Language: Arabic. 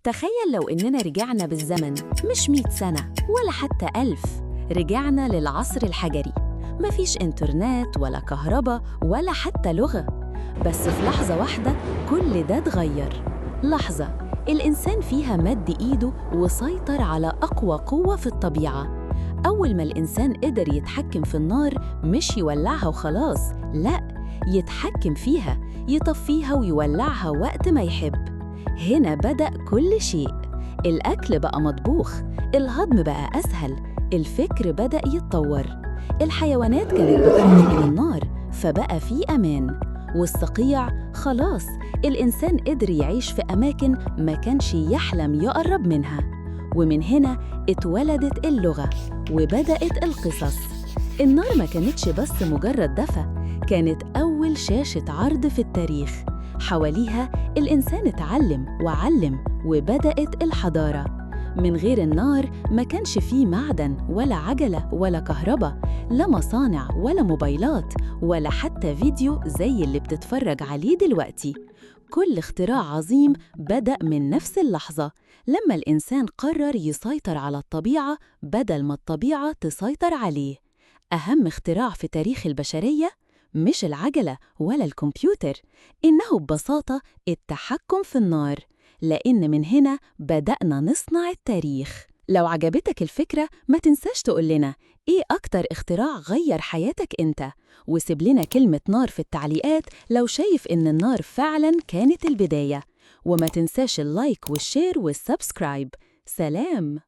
تخيل لو إننا رجعنا بالزمن مش 100 سنة ولا حتى 1000. رجعنا للعصر الحجري، مفيش إنترنت ولا كهرباء ولا حتى لغة. بس في لحظة واحدة كل ده اتغير. لحظة الإنسان فيها مد إيده وسيطر على أقوى قوة في الطبيعة. أول ما الإنسان قدر يتحكم في النار، مش يولعها وخلاص، لأ، يتحكم فيها، يطفيها ويولعها وقت ما يحب. هنا بدأ كل شيء. الأكل بقى مطبوخ، الهضم بقى أسهل، الفكر بدأ يتطور. الحيوانات كانت بتخاف من النار فبقى في أمان. والصقيع خلاص الإنسان قدر يعيش في أماكن ما كانش يحلم يقرب منها. ومن هنا اتولدت اللغة وبدأت القصص. النار ما كانتش بس مجرد دفى، كانت أول شاشة عرض في التاريخ. حواليها الإنسان اتعلم وعلم وبدأت الحضارة. من غير النار ما كانش فيه معدن ولا عجلة ولا كهرباء، لا مصانع ولا موبايلات ولا حتى فيديو زي اللي بتتفرج عليه دلوقتي. كل اختراع عظيم بدأ من نفس اللحظة، لما الإنسان قرر يسيطر على الطبيعة بدل ما الطبيعة تسيطر عليه. أهم اختراع في تاريخ البشرية مش العجلة ولا الكمبيوتر، إنه ببساطة التحكم في النار، لأن من هنا بدأنا نصنع التاريخ. لو عجبتك الفكرة ما تنساش تقول لنا إيه أكتر اختراع غير حياتك أنت، وسيب لنا كلمة نار في التعليقات لو شايف إن النار فعلاً كانت البداية. وما تنساش اللايك والشير والسبسكرايب. سلام.